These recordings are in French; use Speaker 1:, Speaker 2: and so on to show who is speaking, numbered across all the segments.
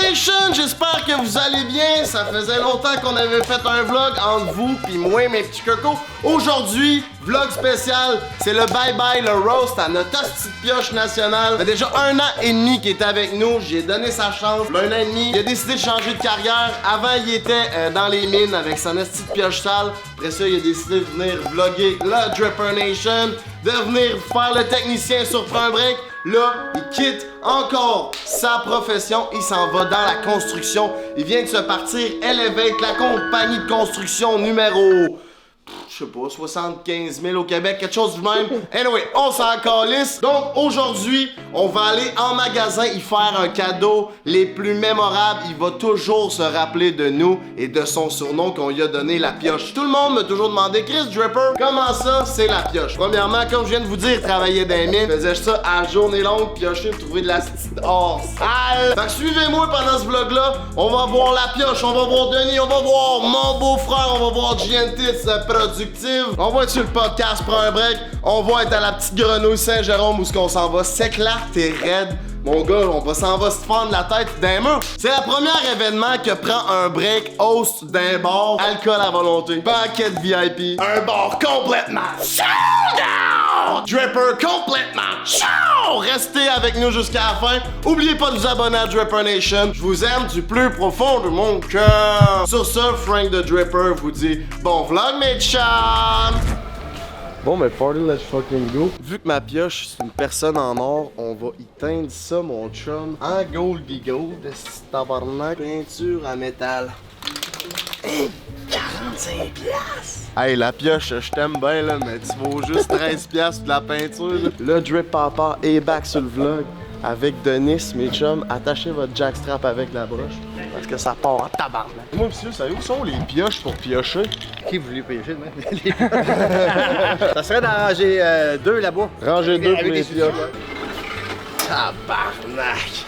Speaker 1: Nation, j'espère que vous allez bien. Ça faisait longtemps qu'on avait fait un vlog entre vous puis moi, mes petits cocos. Aujourd'hui, vlog spécial, c'est le bye-bye, le roast à notre petite pioche nationale. Ça fait déjà 1 an et demi qu'il était avec nous. J'ai donné sa chance. Le 1 an et demi, il a décidé de changer de carrière. Avant, il était dans les mines avec sa petite pioche sale. Après ça, il a décidé de venir vlogger la Dripper Nation, de venir faire le technicien sur Prends un break. Là, il quitte encore sa profession, il s'en va dans la construction. Il vient de se partir Elevate, la compagnie de construction numéro... je sais pas, 75 000 au Québec, quelque chose du même. Anyway, on s'en calisse. Donc aujourd'hui, on va aller en magasin y faire un cadeau les plus mémorables. Il va toujours se rappeler de nous et de son surnom qu'on lui a donné, la pioche. Tout le monde m'a toujours demandé, Chris Dripper, comment ça, c'est la pioche? Premièrement, comme je viens de vous dire, travailler dans les mines, faisais ça à journée longue, piocher pour trouver de la or sale. Fait que suivez-moi pendant ce vlog-là. On va voir la pioche, on va voir Denis, on va voir mon beau-frère, on va voir GNT, produit. On va être sur le podcast, prends un break. On va être à la petite grenouille Saint-Jérôme où ce qu'on s'en va s'éclater raide. Mon gars, s'en va se fendre la tête d'un mur. C'est le premier événement que prend un break host d'un bar. Alcool à volonté. Banquette VIP. Un bar complètement down. Dripper complètement chaud. Restez avec nous jusqu'à la fin. Oubliez pas de vous abonner à Dripper Nation. Je vous aime du plus profond de mon cœur. Sur ce, Frank the Dripper vous dit bon vlog mes chums. Bon, mais party, let's fucking go. Vu que ma pioche, c'est une personne en or, on va y teindre ça, mon chum, en goldy gold, de ce tabarnak. Peinture à métal. 45 piastres. Hey, la pioche, je t'aime bien, là, mais tu vaux juste 13 piastres de la peinture, là. Le Drip Papa est back sur le vlog. Avec Denis, mes chums, attachez votre jackstrap avec la broche. Parce que ça part en tabarnak. Moi, monsieur, savez où sont les pioches pour piocher?
Speaker 2: Qui voulait piocher, même? Ça serait dans rangée 2 là-bas.
Speaker 1: Rangée 2 pour
Speaker 2: les
Speaker 1: les pioches. Tabarnak!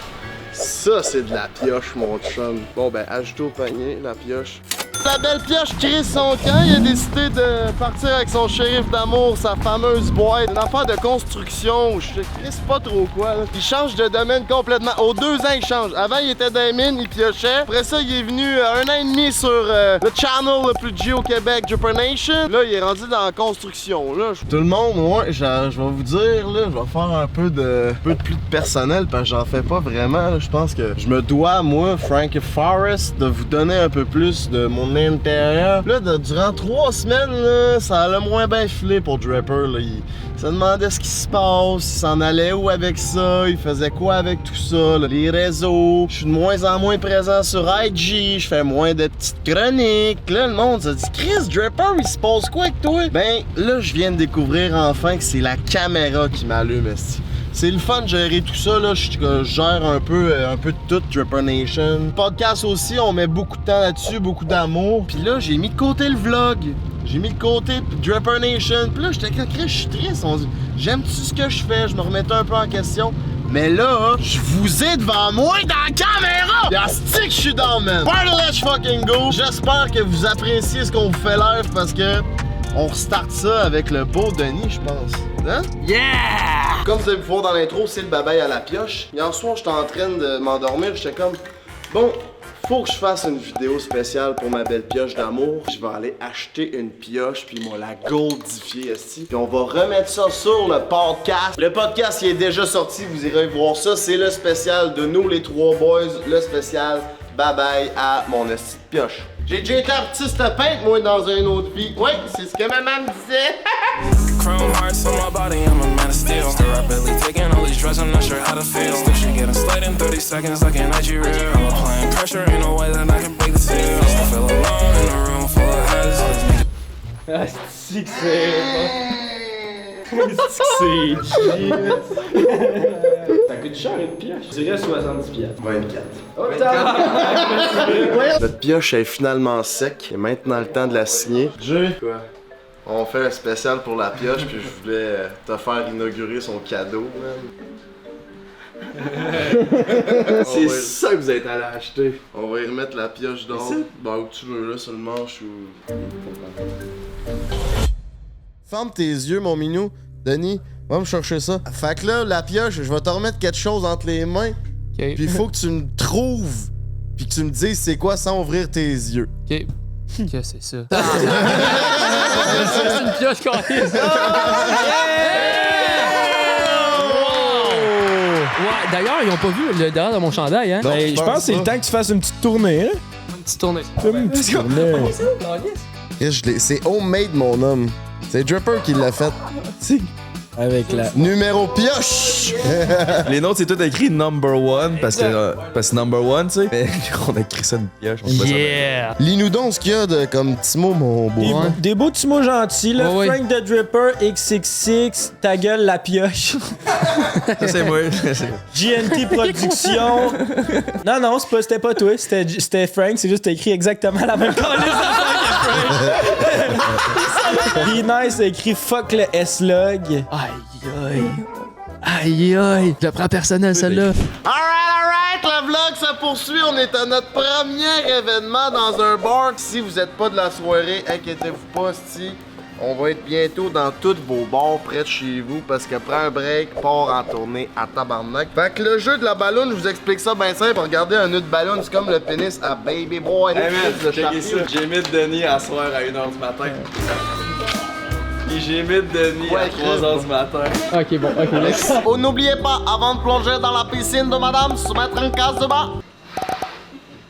Speaker 1: Ça, c'est de la pioche, mon chum. Bon, ben, ajoutez au panier la pioche. La belle pioche crisse son camp, il a décidé de partir avec son shérif d'amour, sa fameuse boîte. Une affaire de construction, je crisse pas trop quoi. Là. Il change de domaine complètement. Aux 2 ans, il change. Avant, il était dans les mines, il piochait. Après ça, il est venu 1 an et demi sur le channel le plus G au Québec, Dripper Nation. Là, il est rendu dans la construction. Là. Tout le monde, ouais, je vais vous dire, là, je vais faire un peu de plus de personnel parce que j'en fais pas vraiment. Là. Je pense que je me dois, moi, Frank Forrest, de vous donner un peu plus de mon intérieur. Là, durant 3 semaines, là, ça a le moins bien filé pour Dripper. Là. Il se demandait ce qui se passe, il s'en allait où avec ça, il faisait quoi avec tout ça, là. Les réseaux. Je suis de moins en moins présent sur IG, je fais moins de petites chroniques. Là, le monde se dit, Chris, Dripper, il se passe quoi avec toi? Ben, là, je viens de découvrir enfin que c'est la caméra qui m'allume, esti. C'est le fun de gérer tout ça, là. Je gère un peu de tout, Dripper Nation. Podcast aussi, on met beaucoup de temps là-dessus, beaucoup d'amour. Puis là, j'ai mis de côté le vlog. J'ai mis de côté Dripper Nation. Puis là, j'étais je suis triste. J'aime-tu ce que je fais? Je me remettais un peu en question. Mais là, je vous ai devant moi dans la caméra! Y'a stick, je suis down, man. Party, let's fucking go! J'espère que vous appréciez ce qu'on vous fait live parce que on restart ça avec le beau Denis, je pense. Hein?
Speaker 2: Yeah!
Speaker 1: Comme vous avez pu voir dans l'intro, c'est le babaille à la pioche. Hier soir, j'étais en train de m'endormir, j'étais comme... Bon, faut que je fasse une vidéo spéciale pour ma belle pioche d'amour. Je vais aller acheter une pioche, puis moi la goldifier ici. Puis on va remettre ça sur le podcast. Le podcast, il est déjà sorti, vous irez voir ça. C'est le spécial de nous, les 3 boys. Le spécial babaille à mon esti de pioche. J'ai déjà été artiste peintre, moi, dans une autre vie. Oui, c'est ce que ma maman me disait.
Speaker 3: Chrome hearts on my body, I'm a man of steel. Still rapidly taking all these drugs, I'm not sure how to feel. Still she getting slayed in 30 seconds like an Nigeria. I'm applying pressure in a way that I can break the seal. Still feel alone in a room full of heads.
Speaker 4: Ah, c'est que c'est ça coûte cher une pioche. Je dirais 70 piastres.
Speaker 1: 24.
Speaker 4: Oh,
Speaker 1: Notre pioche est finalement sec. Et maintenant le temps de la signer. Quoi? On fait un spécial pour la pioche, puis je voulais te faire inaugurer son cadeau,
Speaker 4: C'est ça que vous êtes allé acheter.
Speaker 1: On va y remettre la pioche d'or. Ben, où tu veux, là, sur le manche ou... Ferme tes yeux, mon minou. Denis, va me chercher ça. Fait que là, la pioche, je vais te remettre quelque chose entre les mains.
Speaker 4: Okay.
Speaker 1: Puis il faut que tu me trouves
Speaker 5: puis que tu me dises c'est quoi sans ouvrir tes yeux.
Speaker 6: OK. Que c'est ça? C'est une pioche carrée. Ouais, d'ailleurs, ils ont pas vu le derrière de mon chandail, hein?
Speaker 5: Non,
Speaker 7: Ben, je pense que c'est le temps que tu fasses une petite tournée, hein?
Speaker 6: Une petite tournée.
Speaker 7: Une petite tournée.
Speaker 5: C'est homemade, mon homme. C'est Dripper qui l'a fait.
Speaker 7: Avec la...
Speaker 5: Numéro pioche!
Speaker 4: Les nôtres, c'est tout écrit number one parce que c'est number one, tu sais. Mais on a écrit ça une pioche. On se met ça
Speaker 6: Yeah!
Speaker 5: Lis-nous donc ce qu'il y a de, comme petit mot, mon beau.
Speaker 7: Des beaux petits mots gentils, là.
Speaker 6: Ouais, ouais.
Speaker 7: Frank the Dripper, XXX, ta gueule la pioche.
Speaker 4: Ça, c'est moi.
Speaker 7: GNT Productions. Non, c'était pas toi, c'était Frank, c'est juste t'as écrit exactement la même chose que Frank. Be Nice a écrit fuck le S-Log.
Speaker 6: Aïe, aïe. Je la prends personnel, celle-là.
Speaker 1: Alright, le vlog se poursuit. On est à notre premier événement dans un bar. Si vous êtes pas de la soirée, inquiétez-vous pas, si on va être bientôt dans tous vos bars près de chez vous parce que prend un break, part en tournée à tabarnak. Fait que le jeu de la ballonne, je vous explique ça bien simple. Regardez un nœud de ballon, c'est comme le pénis à Baby Boy.
Speaker 4: Hey man,
Speaker 1: Le
Speaker 4: checkez ça. J'ai mis Denis à soir à 1h du matin. Et j'ai mis Denis à 3h du matin.
Speaker 6: OK, bon, OK.
Speaker 1: Oh, n'oubliez pas, avant de plonger dans la piscine de madame, se mettre en case de bain.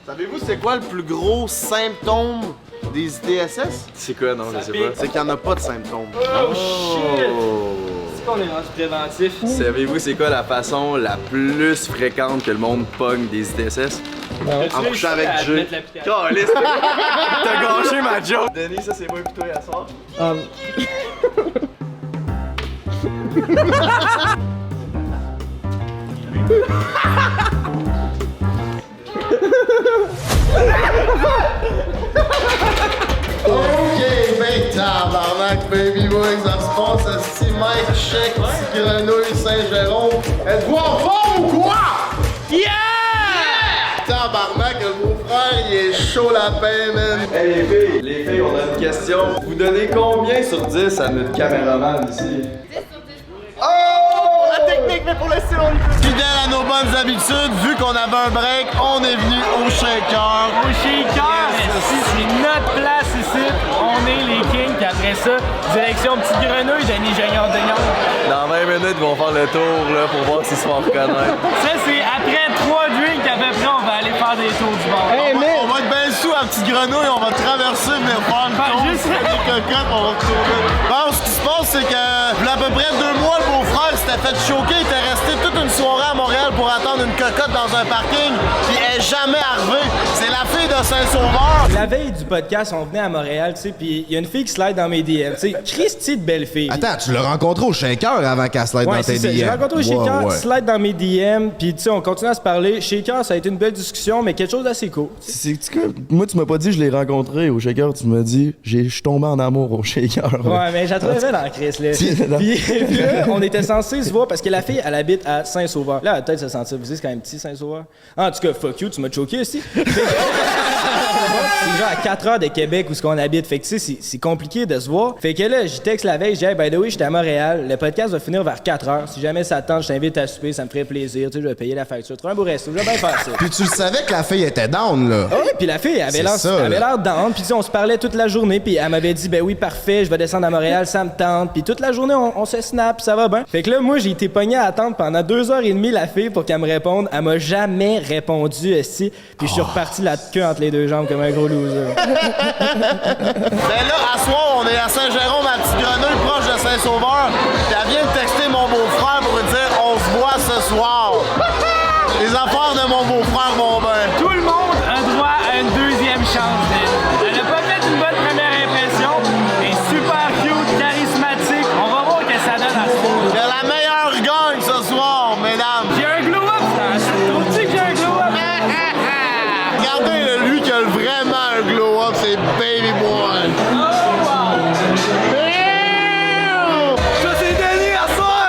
Speaker 1: Savez-vous c'est quoi le plus gros symptôme des ITSS?
Speaker 4: C'est quoi, non, je sais pas.
Speaker 1: C'est qu'il n'y en a pas de symptômes.
Speaker 7: Oh shit! C'est qu'on est rendu préventif.
Speaker 4: Savez-vous c'est quoi la façon la plus fréquente que le monde pogne des ITSS?
Speaker 1: En couchant avec Dieu.
Speaker 4: Caliste! T'as gâché ma joke! Denis, ça c'est moi pis toi à soir?
Speaker 1: Ok, ben tabarnak, baby boy, ça se passe à Steve Mike, Check, Petit Grenouille, Saint-Jérôme. Êtes-vous en forme ou quoi? Yeah! Tabarnak, le beau-frère, il est chaud lapin, man.
Speaker 4: Hey les filles, on a une question. Vous donnez combien sur 10 à notre caméraman ici?
Speaker 1: Oh! La technique, mais pour le style, fidèle à nos bonnes habitudes, vu qu'on avait un break, on est venu au shaker.
Speaker 8: Au shaker, c'est notre place ici. On est les kings, puis après ça, direction Petite Grenouille, Denis Gagnon.
Speaker 4: Dans 20 minutes, ils vont faire le tour là, pour voir s'ils se font reconnaître.
Speaker 8: Ça, c'est après 3 drinks à peu près, on va aller faire des tours du bar.
Speaker 1: On va être bien sous à Petite Grenouille, on va traverser, venir faire le tour,
Speaker 8: juste
Speaker 1: des cocottes, on va retourner. Bon, ce qui se passe, c'est que, il y a à peu près 2 mois, le beau-frère s'était fait choquer, il était resté toute une soirée à Montréal pour attendre une cocotte dans un parking, puis elle est jamais arrivée. C'est la fille de Saint-Sauveur.
Speaker 7: La veille du podcast, on venait à Montréal, tu sais, puis il y a une fille qui slide dans mes DM, tu sais, Christy de belle fille.
Speaker 5: Attends, tu l'as rencontré au shaker avant qu'elle slide
Speaker 7: Ouais,
Speaker 5: dans
Speaker 7: c'est
Speaker 5: tes
Speaker 7: ça.
Speaker 5: DM.
Speaker 7: J'ai rencontré au Shaker,
Speaker 5: Ouais.
Speaker 7: slide dans mes DM, puis tu sais, on continue à se parler. Shaker, ça a été une belle discussion, mais quelque chose d'assez cool.
Speaker 4: Moi, tu m'as pas dit je l'ai rencontré au shaker, tu m'as dit je suis tombé en amour au shaker.
Speaker 7: Ouais, mais j'ai trouvé dans la crise, là. Puis là, on était censé se voir parce que la fille, elle habite à Saint-Sauveur. Là, elle a peut-être se sentir visée, c'est quand même petit, Saint-Sauveur. En tout cas, fuck you, tu m'as choqué aussi. C'est genre à 4 heures de Québec où ce qu'on habite. Fait que tu sais, c'est compliqué de se voir. Fait que là, j'y texte la veille, je dis, hey, by the way, j'étais à Montréal. Le podcast va finir vers 4 heures. Si jamais ça tente, je t'invite à souper, ça me ferait plaisir. Tu sais, je vais payer la facture. Trouve un beau resto, je vais bien faire ça.
Speaker 5: Puis tu le savais que la fille était down, là.
Speaker 7: Ah oui, puis la fille avait
Speaker 5: C'est ça,
Speaker 7: l'air down, puis tu sais, on se parlait toute la journée, puis elle m'avait dit ben oui, parfait, je vais descendre à Montréal, ça me tente, puis toute la journée on se snap, ça va bien. Fait que là moi j'ai été pogné à attendre pendant 2h30 la fille pour qu'elle me réponde, elle m'a jamais répondu esti, puis je suis reparti la queue entre les deux jambes comme un gros loser.
Speaker 1: Ben là, à soir, on est à Saint-Jérôme, à Petite Grenouille, proche de Saint-Sauveur. Puis elle vient de texter mon beau-frère pour lui dire on se voit ce soir. Les affaires de mon beau-frère vont bien.
Speaker 8: Tout le monde a droit à une deuxième chance, Denis. Elle a pas fait une bonne première impression. Elle est super cute, charismatique. On va voir ce que ça donne à ce soir.
Speaker 1: Que la meilleure gagne ce soir, mesdames.
Speaker 8: J'ai un glow-up, trouves-tu que j'ai un glow-up?
Speaker 1: Regardez là, lui qui a vraiment un glow-up, c'est Baby Boy.
Speaker 4: Ça c'est Denis à soir!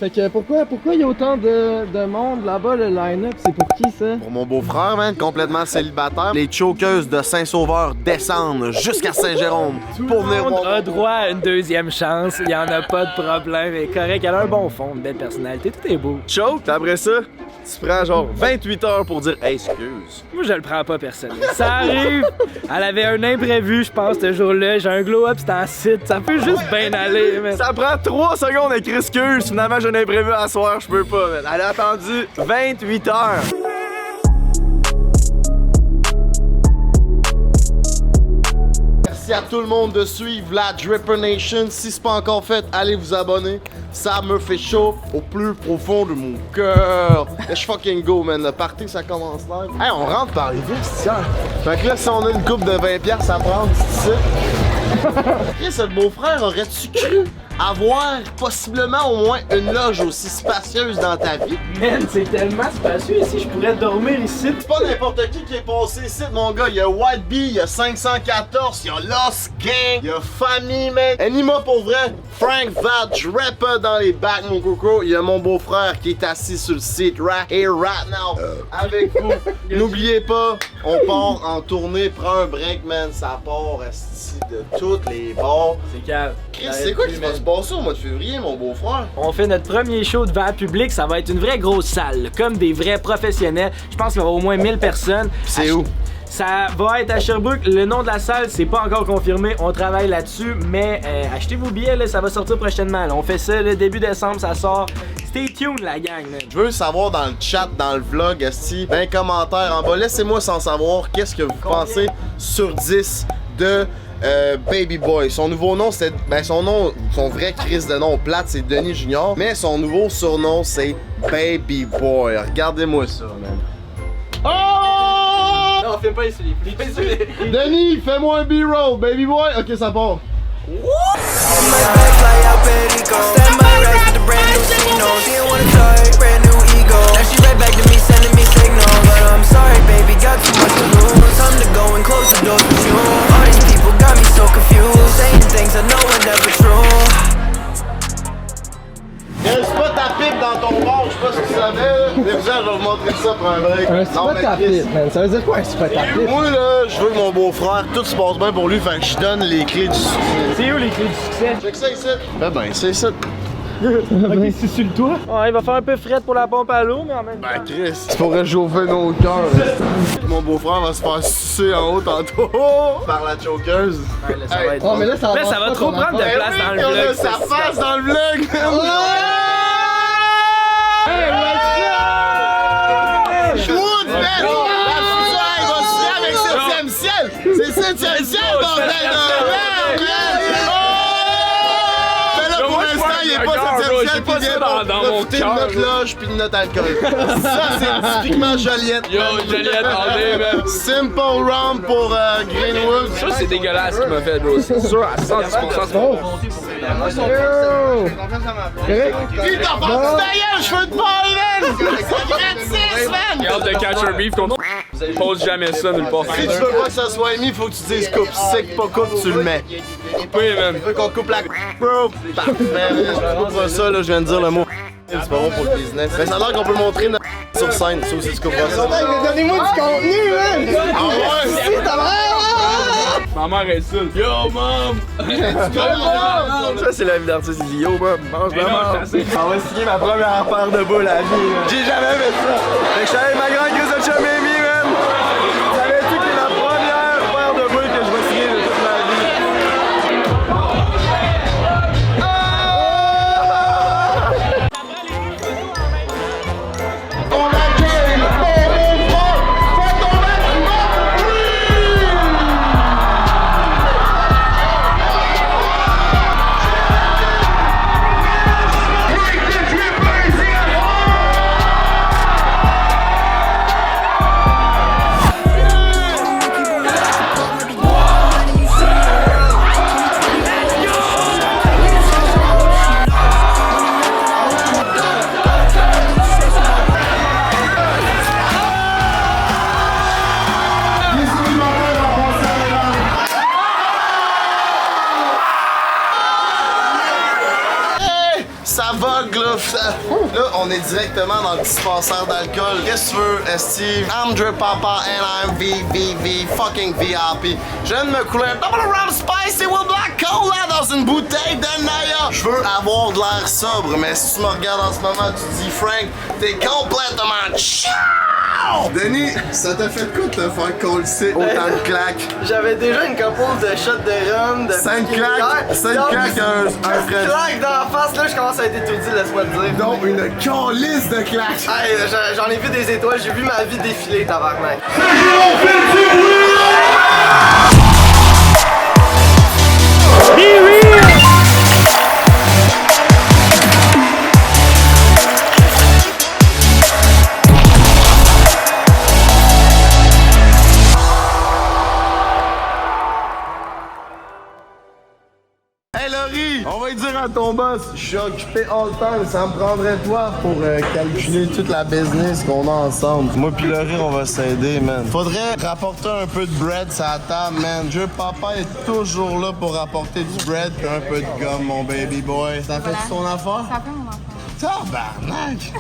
Speaker 2: Fait que pourquoi il y a autant de monde là-bas, le line-up? C'est pour qui ça?
Speaker 1: Pour mon beau-frère, man, complètement célibataire. Les chokeuses de Saint-Sauveur descendent jusqu'à Saint-Jérôme pour venir
Speaker 7: On
Speaker 1: voir.
Speaker 7: a droit à une deuxième chance, il y en a pas de problème, elle est correcte, elle a un bon fond, une belle personnalité, tout est beau.
Speaker 4: Choke, puis après ça, tu prends genre 28 heures pour dire hey, excuse.
Speaker 7: Moi, je le prends pas personnel. Ça arrive, elle avait un imprévu, je pense, ce jour-là, j'ai un glow-up, c'était en site, ça peut juste bien aller, man.
Speaker 4: Ça prend 3 secondes à écrire excuse, finalement j'ai un imprévu à soir, je peux pas, man. Elle a attendu 28 heures.
Speaker 1: Merci à tout le monde de suivre la Dripper Nation. Si c'est pas encore fait, allez vous abonner. Ça me fait chaud au plus profond de mon cœur. Let's fucking go, man. Le party, ça commence live. Hey, on rentre par les vestiaires. Fait que là, si on a une coupe de 20$ à prendre, c'est ça. Chris, le beau-frère, aurais-tu cru avoir possiblement au moins une loge aussi spacieuse dans ta vie?
Speaker 7: Man, c'est tellement spacieux ici, je pourrais dormir ici.
Speaker 1: C'est pas n'importe qui est passé ici, mon gars. Il y a White Bee, il y a 514, il y a Lost Gang, il y a Famille, man. Anima pour vrai, Frank Vatch, rapper dans les bacs, mon coco. Il y a mon beau-frère qui est assis sur le site right here, right now, avec vous. N'oubliez pas, on part en tournée, prends un break, man. Ça part, esti, de toutes les bords.
Speaker 7: C'est calme.
Speaker 1: Chris, c'est quoi qui va se passer au mois de février, mon beau-frère?
Speaker 7: On fait notre premier show devant le public, ça va être une vraie grosse salle, comme des vrais professionnels. Je pense qu'il y aura au moins 1000 personnes.
Speaker 1: C'est où?
Speaker 7: Ça va être à Sherbrooke. Le nom de la salle, c'est pas encore confirmé. On travaille là-dessus, mais achetez vos billets, là, ça va sortir prochainement. Là. On fait ça le début décembre, ça sort. Stay tuned, la gang. Man.
Speaker 1: Je veux savoir dans le chat, dans le vlog, esti, dans les commentaires en bas, laissez-moi sans savoir qu'est-ce que vous pensez sur 10 de Baby Boy. Son nouveau nom, c'est. Ben, son vrai Chris de nom plate, c'est Denis Junior. Mais son nouveau surnom, c'est Baby Boy. Regardez-moi ça, man. Oh!
Speaker 7: Non, fais pas ici.
Speaker 1: Denis, fais-moi un B-roll, Baby Boy. Ok, ça part. Reste pas ta pipe dans ton corps, je sais pas ce que tu savais là. Mais vous, je vais vous montrer ça pour un break.
Speaker 2: Un spot à pipe, man. Ça veut dire quoi un spot à pipe?
Speaker 1: Moi là, je veux que mon beau-frère, tout se passe bien pour lui, fait que je donne les clés du succès.
Speaker 7: C'est où les clés du succès?
Speaker 1: Check ça ici. Ben, c'est ça.
Speaker 7: Ok, c'est sur le toit. Ouais, il va faire un peu fret pour la pompe à l'eau, mais en même temps.
Speaker 1: Ben, Chris, tu pourrais chauffer nos cœurs. Mon beau-frère va se faire sucer en haut tantôt par la chokeuse.
Speaker 7: Ouais, là, ça va être
Speaker 2: Oh, mais là, ça
Speaker 7: là, ça va trop prendre de place dans le
Speaker 1: On a
Speaker 7: vlog.
Speaker 1: sa face dans le vlog. Schwood, man! La future, il va se faire avec 7e ciel! C'est 7e ciel, bordel de merde! Mais là, pour l'instant, il est pas 7e ciel, puis il vient pour profiter de notre loge puis de notre alcool. Ça, c'est typiquement Joliette.
Speaker 6: Yo, Joliette, allez, man.
Speaker 1: Simple Rum pour Greenwood.
Speaker 6: Ça, c'est dégueulasse ce qu'il m'a fait, bro. C'est sûr, à 110%, c'est bon.
Speaker 1: Puis t'as pas de tailleur, je veux te parler, man! C'est man!
Speaker 6: J'ai hâte de catch un beef qu'on pose jamais ça nulle part.
Speaker 1: Si tu veux pas que ça soit émis, faut que tu dises coupe. Si c'est que pas coupe, tu le mets.
Speaker 6: Oui, man.
Speaker 1: Tu veux qu'on coupe la bro? Parfait, je couperai ça, là, je viens de dire le mot. C'est pas bon pour le business. Mais ça a l'air qu'on peut montrer notre sur scène, ça aussi tu couperas ça.
Speaker 2: Donnez-moi du contenu, man!
Speaker 1: Ah ouais?
Speaker 6: Ma mère est seule. Yo, mom!
Speaker 4: Ça, c'est la vie d'artiste. Il dit yo, man, mange la mort. On va signer ma première paire de boules à la vie. J'ai jamais fait ça. Fait que je suis avec ma grande crise de chum Amy, man. Savais-tu que c'est la première paire de boules que je vais signer de toute ma vie?
Speaker 1: On accueille mon beau-frère! Fais ton maximum! vlog, là. Là, on est directement dans le dispensaire d'alcool. Qu'est-ce que tu veux, Steve? I'm Drip Papa and I'm VVV fucking VIP. Je viens de me couler un double rum spicy with black cola dans une bouteille de Naya. Je veux avoir de l'air sobre, mais si tu me regardes en ce moment, tu dis, Frank, t'es complètement ciao! Denis, ça t'a fait quoi de te faire coller autant de claques?
Speaker 4: J'avais déjà une couple de shots de rhum, de
Speaker 1: 5 claques, 5 claques, un frère.
Speaker 4: claque dans la face, là, je commence à être étourdi, laisse-moi te dire.
Speaker 1: Donc, une calisse de claques.
Speaker 4: Hey, j'en ai vu des étoiles, j'ai vu ma vie défiler, tabarnak.
Speaker 1: Hey Laurie, on va lui dire à ton boss, je suis occupé all time, ça me prendrait toi pour calculer toute la business qu'on a ensemble. Moi pis Laurie, on va s'aider, man. Faudrait rapporter un peu de bread sur la table, man. Papa est toujours là pour rapporter du bread et un peu de gomme, mon baby boy. Ça fait ton affaire?
Speaker 9: Ça fait mon affaire.
Speaker 1: Tabarnak!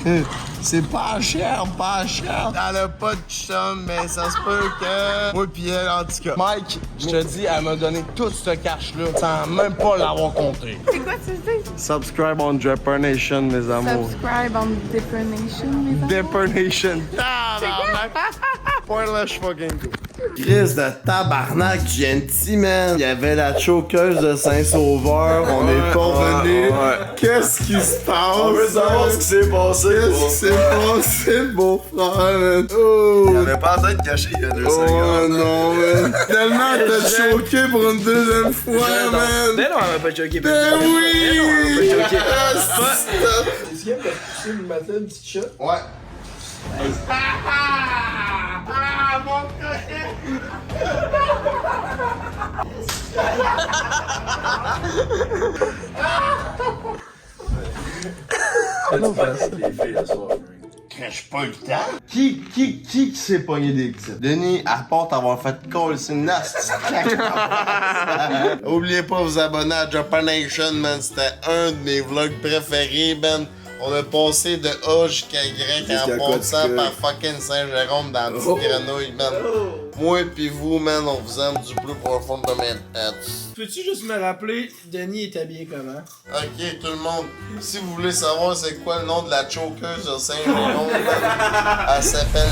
Speaker 1: C'est pas cher, pas cher. Elle a pas de chum, mais ça se peut que... Moi pis elle, en tout cas. Mike, je te dis, elle m'a donné tout ce cash-là sans même pas l'avoir compté.
Speaker 9: C'est quoi tu dis?
Speaker 1: Subscribe on Dripper Nation, mes amours.
Speaker 9: Subscribe on Dipper Nation, mes amours.
Speaker 1: Dipper Nation. Tabarnak! Pointless fucking go. Chris de tabarnak, gentil, man. Il y avait la chokeuse de Saint-Sauveur. On est pas revenu. Qu'est-ce qui se passe?
Speaker 4: On veut savoir ce qui s'est passé.
Speaker 1: Qu'est-ce qui s'est passé, beau frère, man? Oh!
Speaker 4: Il avait pas la tête cachée il y a 2
Speaker 1: Oh
Speaker 4: secondes.
Speaker 1: non, man. Tellement t'as choqué pour une deuxième fois, man.
Speaker 7: Ben non, elle m'a pas choqué.
Speaker 1: Ben oui!
Speaker 7: Elle m'a pas choqué.
Speaker 1: Est-ce qu'il y a pousser le matin une petite shot? Ouais. Ah, mon frère! Crèche pas le temps? Qui s'est pogné des titres? Denis, à part t'avoir fait call, c'est une nasty claque. Oubliez pas de vous abonner à Japan Nation, man. C'était un de mes vlogs préférés, man. On a passé de A jusqu'à Y en passant par fucking Saint-Jérôme dans la petite grenouille, man. Moi pis vous, man, on vous aime du plus profond de mes têtes.
Speaker 7: Peux-tu juste me rappeler, Denis est habillé comment?
Speaker 1: Ok, tout le monde, si vous voulez savoir c'est quoi le nom de la chokeuse de Saint-Jérôme, elle s'appelle